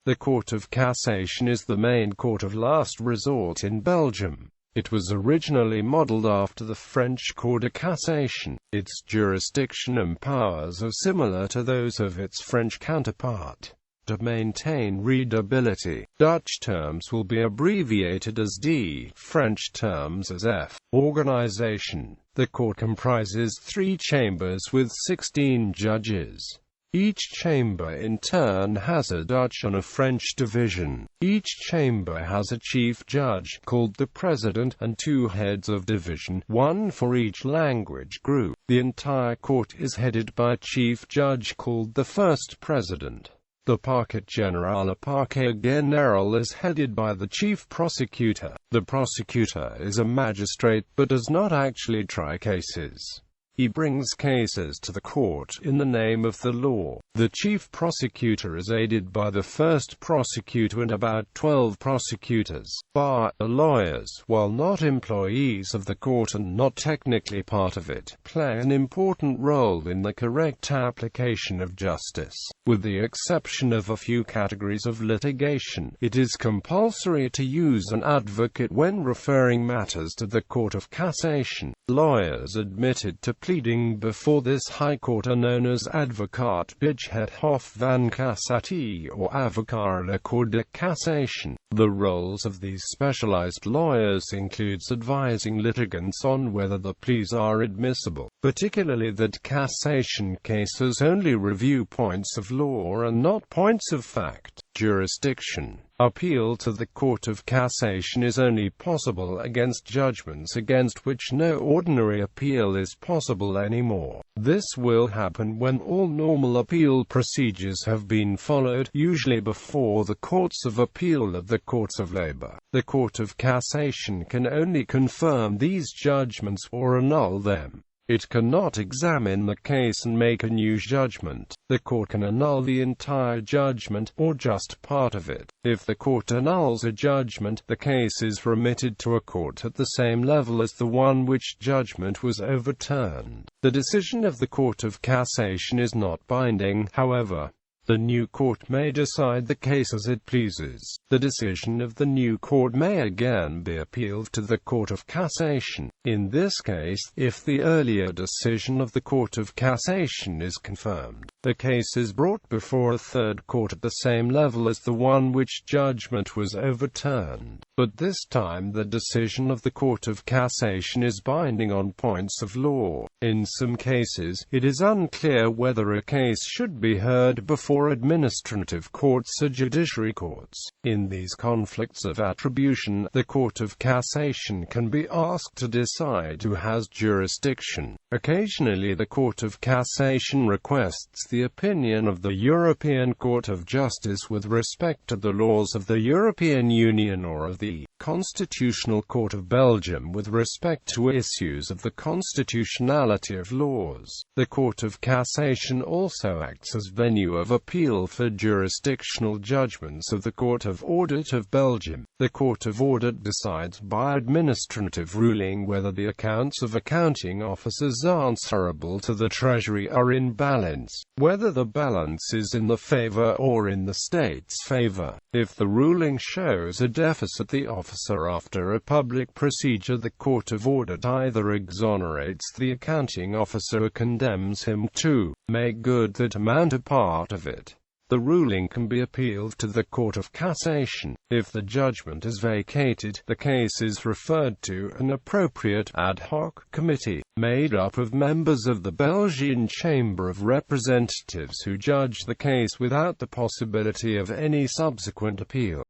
The Court of Cassation is the main court of last resort in Belgium. It was originally modeled after the French Court of Cassation. Its jurisdiction and powers are similar to those of its French counterpart. To maintain readability, Dutch terms will be abbreviated as D, French terms as F. Organization. The court comprises 3 chambers with 16 judges. Each chamber in turn has a Dutch and a French division. Each chamber has a chief judge, called the president, and 2 heads of division, 1 for each language group. The entire court is headed by a chief judge called the first president. The Parquet General or Parquet General is headed by the chief prosecutor. The prosecutor is a magistrate but does not actually try cases. He brings cases to the court in the name of the law. The chief prosecutor is aided by the first prosecutor and about 12 prosecutors. Bar lawyers, while not employees of the court and not technically part of it, play an important role in the correct application of justice. With the exception of a few categories of litigation, it is compulsory to use an advocate when referring matters to the Court of Cassation. Lawyers admitted to pleading before this high court are known as advocaat bij Hof van Cassatie or avocat à la Cour de Cassation. The roles of these specialized lawyers includes advising litigants on whether the pleas are admissible, particularly that cassation cases only review points of law and not points of fact. Jurisdiction. Appeal to the Court of Cassation is only possible against judgments against which no ordinary appeal is possible anymore. This will happen when all normal appeal procedures have been followed, usually before the Courts of Appeal of the Courts of Labor. The Court of Cassation can only confirm these judgments or annul them. It cannot examine the case and make a new judgment. The court can annul the entire judgment, or just part of it. If the court annuls a judgment, the case is remitted to a court at the same level as the one which judgment was overturned. The decision of the Court of Cassation is not binding, however. The new court may decide the case as it pleases. The decision of the new court may again be appealed to the Court of Cassation. In this case, if the earlier decision of the Court of Cassation is confirmed, the case is brought before a third court at the same level as the one which judgment was overturned. But this time the decision of the Court of Cassation is binding on points of law. In some cases, it is unclear whether a case should be heard before administrative courts or judiciary courts. In these conflicts of attribution, the Court of Cassation can be asked to decide who has jurisdiction. Occasionally the Court of Cassation requests the opinion of the European Court of Justice with respect to the laws of the European Union or of the Constitutional Court of Belgium with respect to issues of the constitutionality of laws. The Court of Cassation also acts as venue of appeal for jurisdictional judgments of the Court of Audit of Belgium. The Court of Audit decides by administrative ruling whether the accounts of accounting officers answerable to the Treasury are in balance, whether the balance is in the favor or in the state's favor. If the ruling shows a deficit, the officer after a public procedure, the Court of Audit either exonerates the accounting officer or condemns him to make good that amount or part of it. The ruling can be appealed to the Court of Cassation. If the judgment is vacated, the case is referred to an appropriate ad hoc committee, made up of members of the Belgian Chamber of Representatives who judge the case without the possibility of any subsequent appeal.